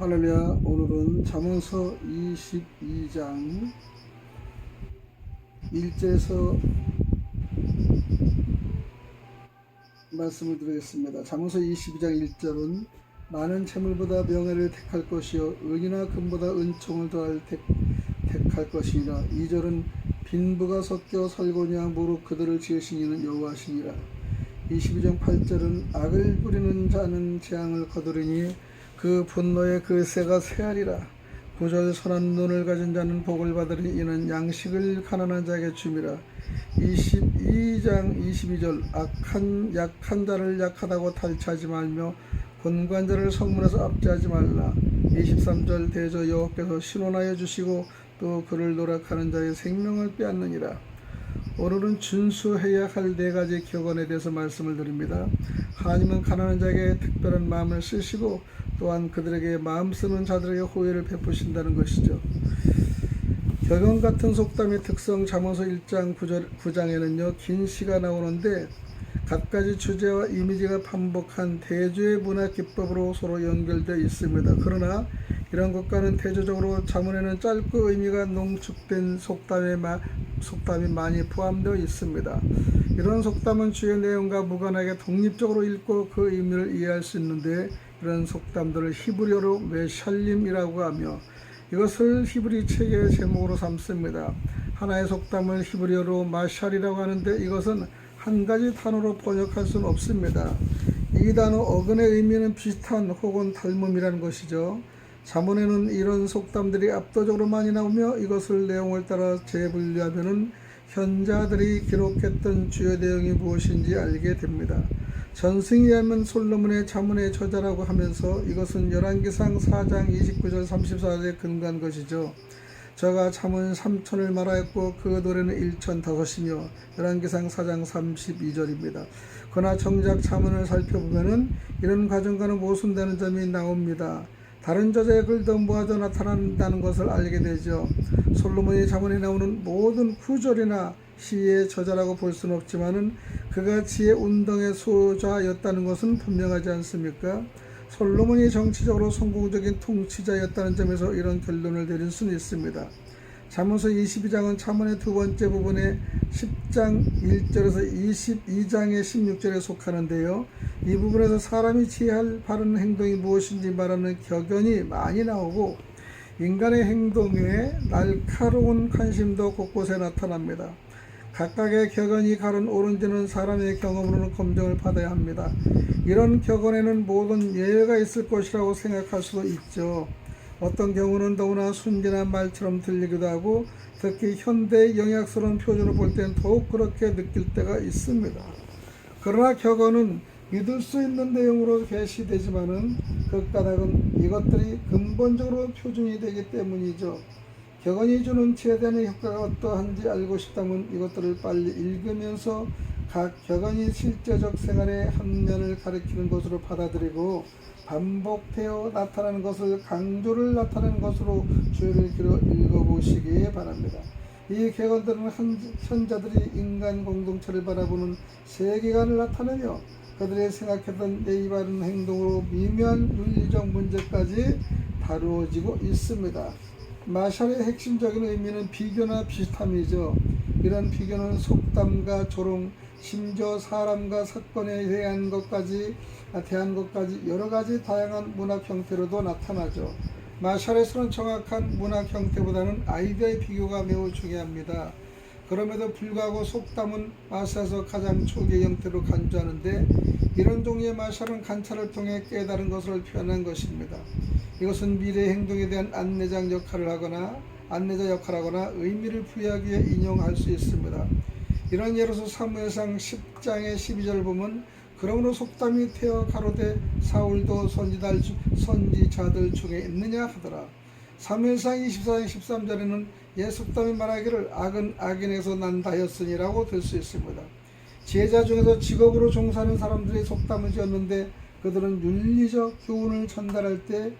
할렐루야. 오늘은 잠언서 22장 1절에서 말씀을 드리겠습니다. 잠언서 22장 1절은 많은 재물보다 명예를 택할 것이요 은이나 금보다 은총을 더할 택할 것이니라. 2절은 빈부가 섞여 살고냐 무릇 그들을 지으신 이는 여호와시니라. 22장 8절은 악을 부리는 자는 재앙을 거두리니 그 분노에 그 새가 새하리라. 9절 선한 눈을 가진 자는 복을 받으리 이는 양식을 가난한 자에게 줌이라. 22장 22절 약한 자를 약하다고 탈취하지 말며 곤고한 자를 성문에서 압제하지 말라. 23절 대저 여호와께서 신원하여 주시고 또 그를 노력하는 자의 생명을 빼앗느니라. 오늘은 준수해야 할 4가지 격언에 대해서 말씀을 드립니다. 하나님은 가난한 자에게 특별한 마음을 쓰시고 또한 그들에게 마음 쓰는 자들에게 호의를 베푸신다는 것이죠. 격언 같은 속담의 특성 잠언서 1장 9장에는요 긴 시가 나오는데 갖가지 주제와 이미지가 반복한 대조의 문학 기법으로 서로 연결되어 있습니다. 그러나 이런 것과는 대조적으로 잠언에는 짧고 의미가 농축된 속담이 많이 포함되어 있습니다. 이런 속담은 주의 내용과 무관하게 독립적으로 읽고 그 의미를 이해할 수 있는데 이런 속담들을 히브리어로 메샬림이라고 하며 이것을 히브리 책의 제목으로 삼습니다. 하나의 속담을 히브리어로 마샬이라고 하는데 이것은 한 가지 단어로 번역할 수는 없습니다. 이 단어 어근의 의미는 비슷한 혹은 닮음이라는 것이죠. 잠언에는 이런 속담들이 압도적으로 많이 나오며 이것을 내용을 따라 재분류하면 현자들이 기록했던 주요 내용이 무엇인지 알게 됩니다. 전승에 의하면 솔로몬의 잠언의 저자라고 하면서 이것은 열왕기상 4장 29절 34절에 근거한 것이죠. 저가 잠언 3천을 말하였고 그 노래는 1,005이며 열왕기상 4장 32절입니다. 그러나 정작 잠언을 살펴보면 이런 과정과는 모순되는 점이 나옵니다. 다른 저자의 글도 모아져 나타난다는 것을 알게 되죠. 솔로몬이 잠언에 나오는 모든 구절이나 시의 저자라고 볼 수는 없지만은 그가 지혜 운동의 소자였다는 것은 분명하지 않습니까? 솔로몬이 정치적으로 성공적인 통치자였다는 점에서 이런 결론을 내릴 수는 있습니다. 잠언서 22장은 잠언의 두 번째 부분에 10장 1절에서 22장의 16절에 속하는데요. 이 부분에서 사람이 취할 바른 행동이 무엇인지 말하는 격언이 많이 나오고 인간의 행동에 날카로운 관심도 곳곳에 나타납니다. 각각의 격언이 가른 옳은지는 사람의 경험으로는 검증을 받아야 합니다. 이런 격언에는 모든 예외가 있을 것이라고 생각할 수도 있죠. 어떤 경우는 너무나 순진한 말처럼 들리기도 하고 특히 현대의 영약스러운 표준을 볼 때는 더욱 그렇게 느낄 때가 있습니다. 그러나 격언은 믿을 수 있는 내용으로 게시되지만은 그 까닭은 이것들이 근본적으로 표준이 되기 때문이죠. 격언이 주는 최대한의 효과가 어떠한지 알고 싶다면 이것들을 빨리 읽으면서 각 격언이 실제적 생활의 한 면을 가리키는 것으로 받아들이고 반복되어 나타나는 것을 강조를 나타내는 것으로 주의를 기울여 읽어보시기 바랍니다. 이 격언들은 현자들이 인간 공동체를 바라보는 세계관을 나타내며 그들이 생각했던 예의 바른 행동으로 미묘한 윤리적 문제까지 다루어지고 있습니다. 마샬의 핵심적인 의미는 비교나 비슷함이죠. 이런 비교는 속담과 조롱, 심지어 사람과 사건에 대한 것까지 여러 가지 다양한 문학 형태로도 나타나죠. 마샬에서는 정확한 문학 형태보다는 아이디어의 비교가 매우 중요합니다. 그럼에도 불구하고 속담은 마샬에서 가장 초기의 형태로 간주하는데 이런 종류의 마샬은 관찰을 통해 깨달은 것을 표현한 것입니다. 이것은 미래의 행동에 대한 안내자 역할을 하거나 의미를 부여하기 위해 인용할 수 있습니다. 이런 예로서 사무엘상 10장의 12절 보면 그러므로 속담이 태어 가로되 사울도 선지자들 중에 있느냐 하더라. 사무엘상 24장 13절에는 옛 속담이 말하기를 악은 악인에서 난다였으니라고 들 수 있습니다. 지혜자 중에서 직업으로 종사하는 사람들이 속담을 지었는데 그들은 윤리적 교훈을 전달할 때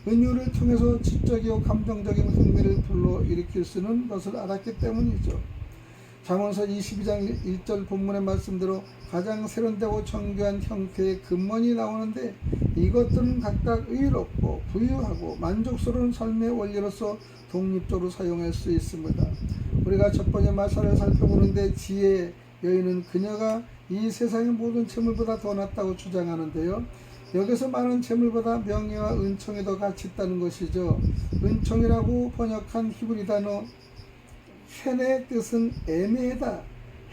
은유를 통해서 지적이고 감정적인 흥미를 불러일으킬 수 있는 것을 알았기 때문이죠. 잠언서 22장 1절 본문의 말씀대로 가장 세련되고 정교한 형태의 금원이 나오는데 이것들은 각각 의롭고 부유하고 만족스러운 삶의 원리로서 독립적으로 사용할 수 있습니다. 우리가 첫 번째 마사를 살펴보는데 지혜의 여인은 그녀가 이 세상의 모든 재물보다 더 낫다고 주장하는데요. 여기서 많은 재물보다 명예와 은총이 더 가치 있다는 것이죠. 은총이라고 번역한 히브리 단어 헤네의 뜻은 애매하다.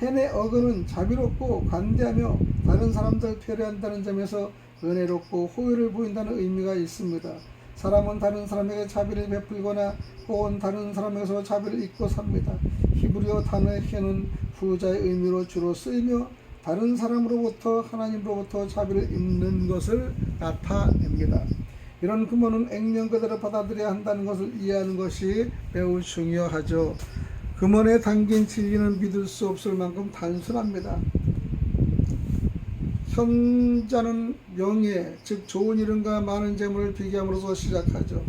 헤네 어근은 자비롭고 관대하며 다른 사람들 배려한다는 점에서 은혜롭고 호의를 보인다는 의미가 있습니다. 사람은 다른 사람에게 자비를 베풀거나 혹은 다른 사람에게서 자비를 입고 삽니다. 히브리어 단어 헤는 후자의 의미로 주로 쓰이며 다른 사람으로부터 하나님으로부터 자비를 입는 것을 나타냅니다. 이런 금원은 액면 그대로 받아들여야 한다는 것을 이해하는 것이 매우 중요하죠. 금원에 담긴 진리는 믿을 수 없을 만큼 단순합니다. 현자는 명예, 즉 좋은 이름과 많은 재물을 비교함으로써 시작하죠.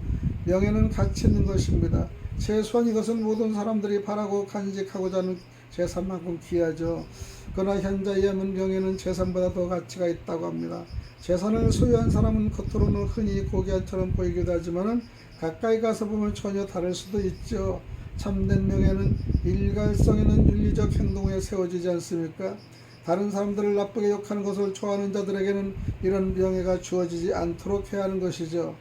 명예는 가치 있는 것입니다. 최소한 이것은 모든 사람들이 바라고 간직하고자 하는 재산만큼 귀하죠. 그러나 현자에 의하면 명예는 재산보다 더 가치가 있다고 합니다. 재산을 소유한 사람은 겉으로는 흔히 고귀한처럼 보이기도 하지만 가까이 가서 보면 전혀 다를 수도 있죠. 참된 명예는 일갈성에는 윤리적 행동 후에 세워지지 않습니까? 다른 사람들을 나쁘게 욕하는 것을 좋아하는 자들에게는 이런 명예가 주어지지 않도록 해야 하는 것이죠.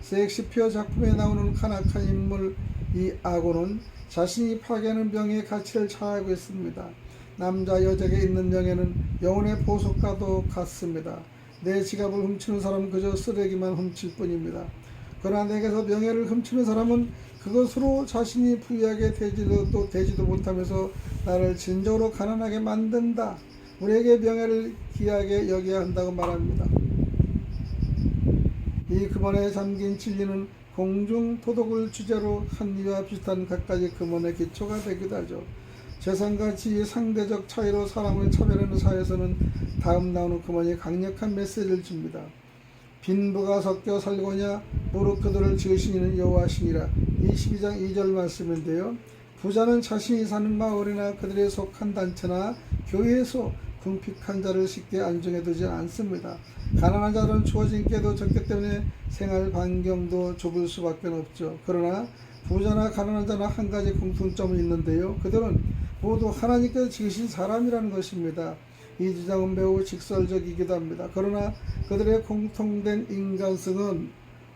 셰익스피어 작품에 나오는 간악한 인물 이 아고는 자신이 파괴하는 명예의 가치를 자아하고 있습니다. 남자 여자에게 있는 명예는 영혼의 보석과도 같습니다. 내 지갑을 훔치는 사람은 그저 쓰레기만 훔칠 뿐입니다. 그러나 내게서 명예를 훔치는 사람은 그것으로 자신이 부유하게 되지도 못하면서 나를 진정으로 가난하게 만든다. 우리에게 명예를 귀하게 여겨야 한다고 말합니다. 이 금원에 잠긴 진리는 공중도덕을 주제로 한 이와 비슷한 갖가지 금원의 기초가 되기도 하죠. 재산과 지위의 상대적 차이로 사람을 차별하는 사회에서는 다음 나오는 금원이 강력한 메시지를 줍니다. 빈부가 섞여 살고냐 무릇 그들을 지으신 이는 여호와시니라. 22장 2절 말씀인데요. 부자는 자신이 사는 마을이나 그들이 속한 단체나 교회에서 궁핍한 자를 쉽게 안정해두지 않습니다. 가난한 자들은 주어진 게도 적기 때문에 생활 반경도 좁을 수밖에 없죠. 그러나 부자나 가난한 자나 한 가지 공통점이 있는데요. 그들은 모두 하나님께서 지으신 사람이라는 것입니다. 이 주장은 매우 직설적이기도 합니다. 그러나 그들의 공통된 인간성은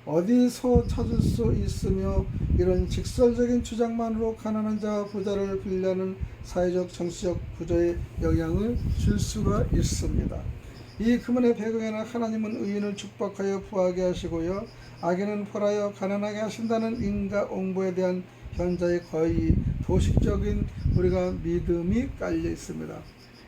어디서 찾을 수 있으며 이런 직설적인 주장만으로 가난한 자와 부자를 분리하는 사회적 정치적 구조에 영향을 줄 수가 있습니다. 이 금원의 배경에는 하나님은 의인을 축복하여 부하게 하시고요, 악인은 벌하여 가난하게 하신다는 인과 옹보에 대한 현자의 거의 도식적인 우리가 믿음이 깔려 있습니다.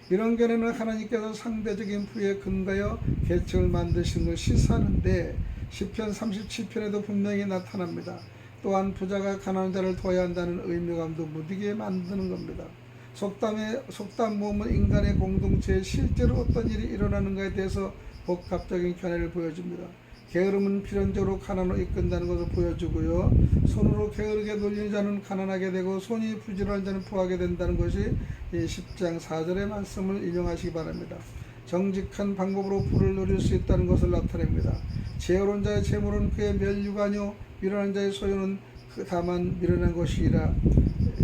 이런 견해는 하나님께서 상대적인 부에 근거하여 계층을 만드신 걸 시사하는데 시편 37편에도 분명히 나타납니다. 또한 부자가 가난한 자를 도와야 한다는 의무감도 무디게 만드는 겁니다. 속담 모음은 인간의 공동체에 실제로 어떤 일이 일어나는가에 대해서 복합적인 견해를 보여줍니다. 게으름은 필연적으로 가난으로 이끈다는 것을 보여주고요. 손으로 게으르게 놀리는 자는 가난하게 되고 손이 부지런한 자는 부하게 된다는 것이 10장 4절의 말씀을 인용하시기 바랍니다. 정직한 방법으로 부를 누릴 수 있다는 것을 나타냅니다. 지혜로운 자의 재물은 그의 멸류가 아니요 미련한 자의 소유는 다만 미련한 것이라.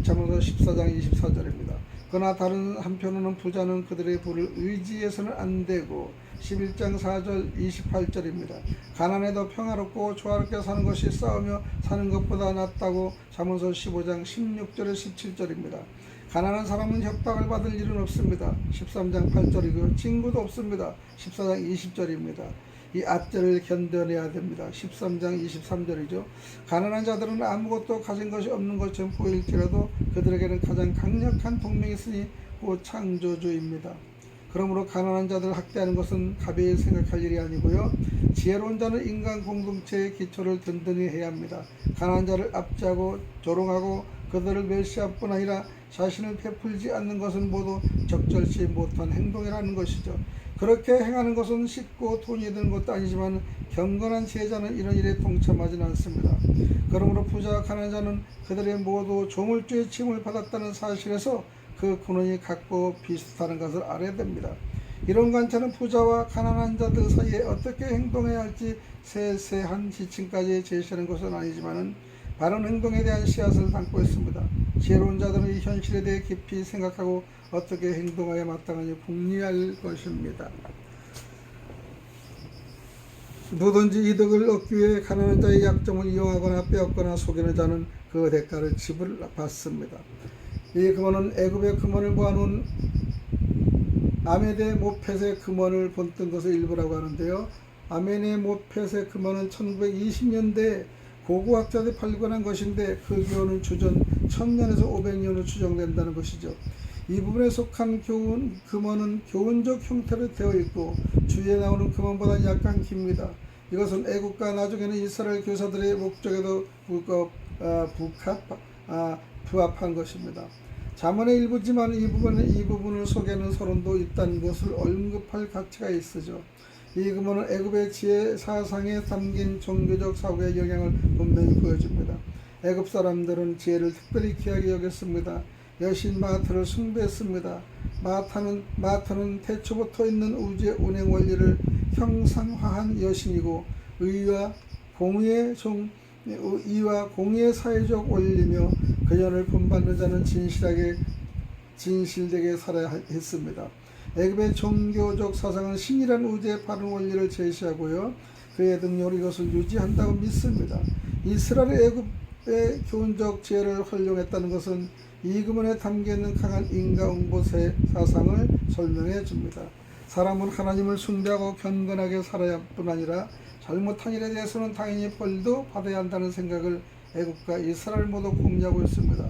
잠언서 14장 24절입니다. 그러나 다른 한편으로는 부자는 그들의 부를 의지해서는 안 되고 11장 4절 28절입니다. 가난해도 평화롭고 조화롭게 사는 것이 싸우며 사는 것보다 낫다고 잠언서 15장 16절에 17절입니다. 가난한 사람은 협박을 받을 일은 없습니다. 13장 8절이고요. 친구도 없습니다. 14장 20절입니다. 이 압제를 견뎌내야 됩니다. 13장 23절이죠. 가난한 자들은 아무것도 가진 것이 없는 것처럼 보일지라도 그들에게는 가장 강력한 동맹이 있으니 곧 창조주입니다. 그러므로 가난한 자들을 학대하는 것은 가벼이 생각할 일이 아니고요. 지혜로운 자는 인간 공동체의 기초를 든든히 해야 합니다. 가난한 자를 압제하고 조롱하고 그들을 멸시할 뿐 아니라 자신을 베풀지 않는 것은 모두 적절치 못한 행동이라는 것이죠. 그렇게 행하는 것은 쉽고 돈이 드는 것도 아니지만 경건한 지혜자는 이런 일에 동참하지는 않습니다. 그러므로 부자와 가난한 자는 그들의 모두 조물주의 칭을 받았다는 사실에서 그 근원이 같고 비슷하는 것을 알아야 됩니다. 이런 관찰은 부자와 가난한 자들 사이에 어떻게 행동해야 할지 세세한 지침까지 제시하는 것은 아니지만 바른 행동에 대한 씨앗을 담고 있습니다. 지혜로운 자들은 이 현실에 대해 깊이 생각하고 어떻게 행동하여 마땅하니 궁리할 것입니다. 누구든지 이득을 얻기 위해 가난한 자의 약점을 이용하거나 빼앗거나 속이는 자는 그 대가를 지불받습니다. 이 금원은 애굽의 금원을 모아놓은 아메데 모펫의 금원을 본뜬 것의 일부라고 하는데요. 아메네 모펫의 금원은 1920년대에 고고학자들이 발견한 것인데 그 기원은 주전 1000년에서 500년으로 추정된다는 것이죠. 이 부분에 속한 금원은 교훈적 형태로 되어 있고 주위에 나오는 금원보다 약간 깁니다. 이것은 애국과 나중에는 이스라엘 교사들의 목적에도 부합한 것입니다. 잠언의 일부지만 이 부분을 속에는 서론도 있다는 것을 언급할 가치가 있으죠. 이 금원은 애굽의 지혜 사상에 담긴 종교적 사고의 영향을 분명히 보여줍니다. 애굽 사람들은 지혜를 특별히 귀하게 여겼습니다. 여신 마트를 숭배했습니다. 마트는 태초부터 있는 우주의 운행 원리를 형상화한 여신이고 의와 공의의 사회적 원리며 그녀를 본받는 자는 진실되게 살아야 했습니다. 애굽의 종교적 사상은 신이란 우주의 바른 원리를 제시하고요. 그의 능력으로 이것을 유지한다고 믿습니다. 이스라엘의 애굽의 교훈적 지혜를 활용했다는 것은 이 금원에 담겨있는 강한 인과응보 사상을 설명해 줍니다. 사람은 하나님을 숭배하고 경건하게 살아야 뿐 아니라 잘못한 일에 대해서는 당연히 벌도 받아야 한다는 생각을 애굽과 이스라엘 모두 공유하고 있습니다.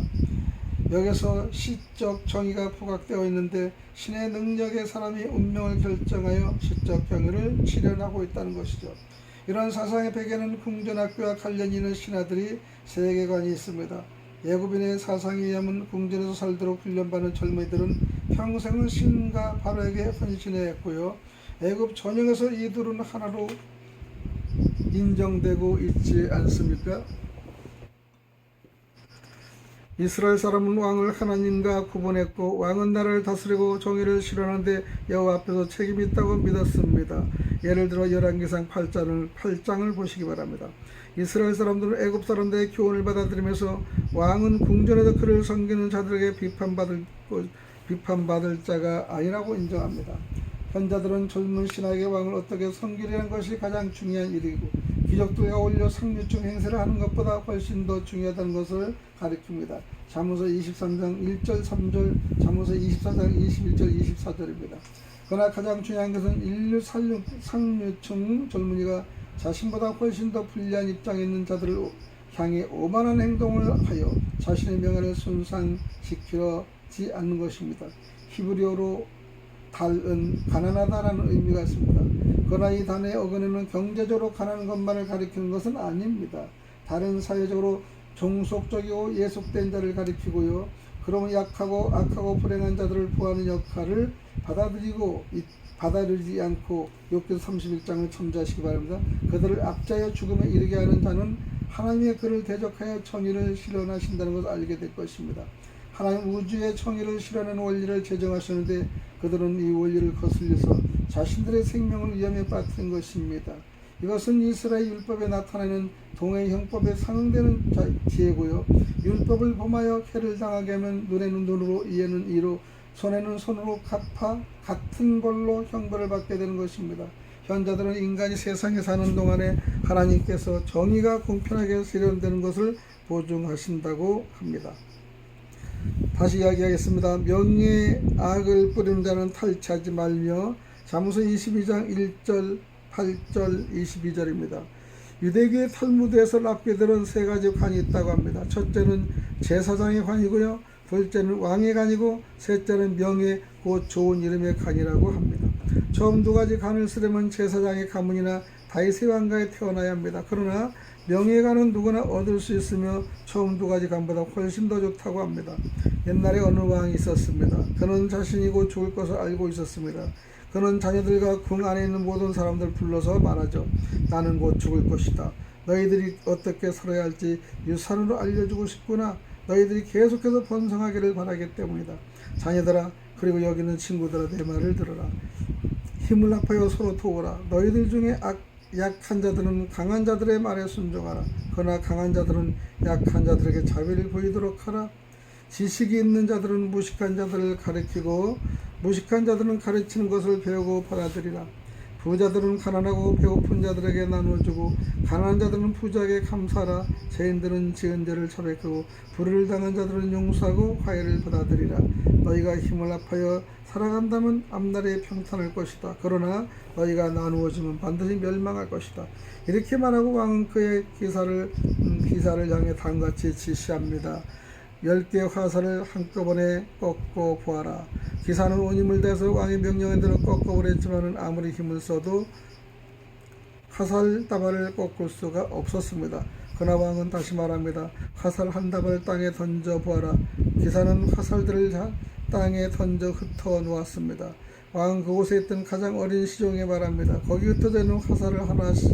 여기서 시적 정의가 부각되어 있는데 신의 능력에 사람이 운명을 결정하여 시적 경의를 실현하고 있다는 것이죠. 이런 사상의 배경에는 궁전학교와 관련이 있는 신하들이 세계관이 있습니다. 애굽인의 사상에 의하면 궁전에서 살도록 훈련받는 젊은이들은 평생을 신과 바로에게 헌신해야 했고요. 애굽 전역에서 이 둘은 하나로 인정되고 있지 않습니까? 이스라엘 사람은 왕을 하나님과 구분했고 왕은 나라를 다스리고 정의를 실현하는데 여호와 앞에서 책임이 있다고 믿었습니다. 예를 들어 열왕기상 8장을 보시기 바랍니다. 이스라엘 사람들은 애굽 사람들의 교훈을 받아들이면서 왕은 궁전에서 그를 섬기는 자들에게 비판받을 자가 아니라고 인정합니다. 현자들은 젊은 신하에게 왕을 어떻게 섬기려는 것이 가장 중요한 일이고 귀족들과 어울려 상류층 행세를 하는 것보다 훨씬 더 중요하다는 것을 가리킵니다. 잠언서 23장 1절 3절, 잠언서 24장 21절 24절입니다. 그러나 가장 중요한 것은 상류층 젊은이가 자신보다 훨씬 더 불리한 입장에 있는 자들을 향해 오만한 행동을 하여 자신의 명예를 손상시키지 않는 것입니다. 히브리어로 달은 가난하다라는 의미가 있습니다. 그러나 이 단어의 어근에는 경제적으로 가난한 것만을 가리키는 것은 아닙니다. 다른 사회적으로 종속적이고 예속된 자를 가리키고요. 그러면 약하고 악하고 불행한 자들을 구하는 역할을 받아들이지 않고 욥기서 31장을 첨자하시기 바랍니다. 그들을 압제하여 죽음에 이르게 하는 자는 하나님의 그를 대적하여 정의를 실현하신다는 것을 알게 될 것입니다. 하나님 우주의 정의를 실현하는 원리를 제정하셨는데 그들은 이 원리를 거슬려서 자신들의 생명을 위험에 빠뜨린 것입니다. 이것은 이스라엘 율법에 나타나는 동해 형법에 상응되는 지혜고요. 율법을 범하여 해를 당하게 하면 눈에는 눈으로 이에는 이로 손에는 손으로 갚아 같은 걸로 형벌을 받게 되는 것입니다. 현자들은 인간이 세상에 사는 동안에 하나님께서 정의가 공평하게 실현되는 것을 보증하신다고 합니다. 다시 이야기하겠습니다. 명예에 악을 뿌리는 자는 탈취하지 말며 잠언서 22장 1절 8절 22절입니다. 유대교의 탈무드에서 랍비들은 세 가지 관이 있다고 합니다. 첫째는 제사장의 관이고요. 둘째는 왕의 관이고 셋째는 명예 곧 좋은 이름의 관이라고 합니다. 처음 두 가지 관을 쓰려면 제사장의 가문이나 다윗의 왕가에 태어나야 합니다. 그러나 명예의 관은 누구나 얻을 수 있으며 처음 두 가지 관보다 훨씬 더 좋다고 합니다. 옛날에 어느 왕이 있었습니다. 그는 자신이 곧 죽을 것을 알고 있었습니다. 그는 자녀들과 궁 안에 있는 모든 사람들 불러서 말하죠. 나는 곧 죽을 것이다. 너희들이 어떻게 살아야 할지 유산으로 알려주고 싶구나. 너희들이 계속해서 번성하기를 바라기 때문이다. 자녀들아, 그리고 여기 있는 친구들아, 내 말을 들어라. 힘을 합하여 서로 도우라. 너희들 중에 약한 자들은 강한 자들의 말에 순종하라. 그러나 강한 자들은 약한 자들에게 자비를 보이도록 하라. 지식이 있는 자들은 무식한 자들을 가르치고 무식한 자들은 가르치는 것을 배우고 받아들이라. 부자들은 가난하고 배고픈 자들에게 나눠주고 가난한 자들은 부자에게 감사하라. 죄인들은 지은 죄를 자백하고 불의를 당한 자들은 용서하고 화해를 받아들이라. 너희가 힘을 합하여 살아간다면 앞날에 평탄할 것이다. 그러나 너희가 나누어지면 반드시 멸망할 것이다. 이렇게 말하고 왕은 그의 기사를 향해 다음같이 지시합니다. 10개의 화살을 한꺼번에 꺾어 보아라. 기사는 온 힘을 대서 왕의 명령에 대로 꺾어보랬지만 아무리 힘을 써도 화살 다발을 꺾을 수가 없었습니다. 그러나 왕은 다시 말합니다. 화살 한 다발을 땅에 던져 보아라. 기사는 화살들을 땅에 던져 흩어 놓았습니다. 왕은 그곳에 있던 가장 어린 시종에 말합니다. 거기 흩어져 있는 화살을 하나씩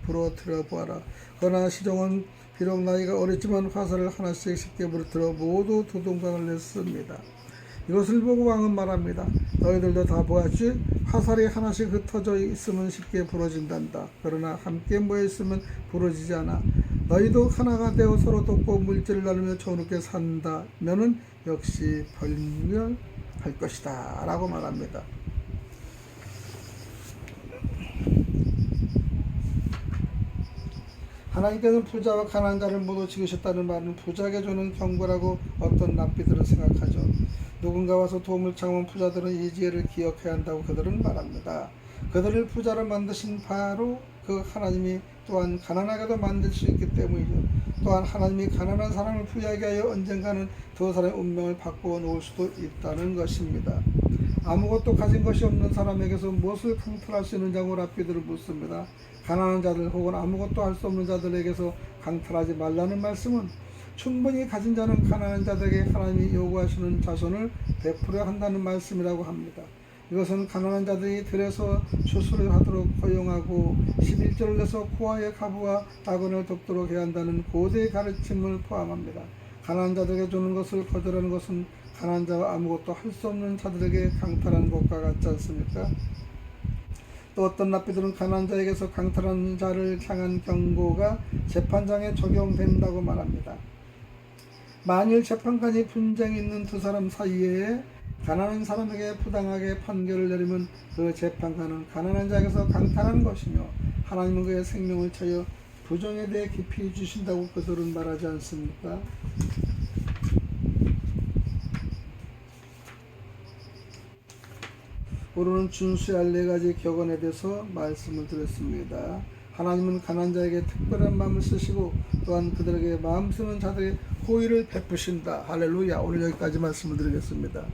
부러뜨려 보아라. 그러나 시종은 비록 나이가 어렸지만 화살을 하나씩 쉽게 부러뜨려 모두 두동강을 냈습니다. 이것을 보고 왕은 말합니다. 너희들도 다 보았지? 화살이 하나씩 흩어져 있으면 쉽게 부러진단다. 그러나 함께 모여 있으면 부러지지 않아. 너희도 하나가 되어 서로 돕고 물질을 나누며 조롭게 산다면은 역시 벌멸할 것이다 라고 말합니다. 하나님께서는 부자와 가난한 자를 모두 지으셨다는 말은 부자에게 주는 경고라고 어떤 랍비들은 생각하죠. 누군가 와서 도움을 청하면 부자들은 이 지혜를 기억해야 한다고 그들은 말합니다. 그들을 부자로 만드신 바로 그 하나님이 또한 가난하게도 만들 수 있기 때문이죠. 또한 하나님이 가난한 사람을 부유하게 하여 언젠가는 두 사람의 운명을 바꾸어 놓을 수도 있다는 것입니다. 아무것도 가진 것이 없는 사람에게서 무엇을 강탈할 수 있느냐고 랍비들을 묻습니다. 가난한 자들 혹은 아무것도 할 수 없는 자들에게서 강탈하지 말라는 말씀은 충분히 가진 자는 가난한 자들에게 하나님이 요구하시는 자선을 베풀어야 한다는 말씀이라고 합니다. 이것은 가난한 자들이 들에서 추수를 하도록 허용하고 11절을 내서 고아의 가부와 낙원을 돕도록 해야 한다는 고대의 가르침을 포함합니다. 가난한 자들에게 주는 것을 거절하는 것은 가난한 자와 아무것도 할 수 없는 자들에게 강탈하는 것과 같지 않습니까? 또 어떤 랍비들은 가난한 자에게서 강탈하는 자를 향한 경고가 재판장에 적용된다고 말합니다. 만일 재판관이 분쟁이 있는 두 사람 사이에 가난한 사람에게 부당하게 판결을 내리면 그 재판관은 가난한 자에게서 강탈하는 것이며 하나님은 그의 생명을 차여 부정에 대해 깊이 주신다고 그들은 말하지 않습니까? 오늘은 준수할 4가지 격언에 대해서 말씀을 드렸습니다. 하나님은 가난한 자에게 특별한 마음을 쓰시고 또한 그들에게 마음 쓰는 자들의 호의를 베푸신다. 할렐루야. 오늘 여기까지 말씀을 드리겠습니다.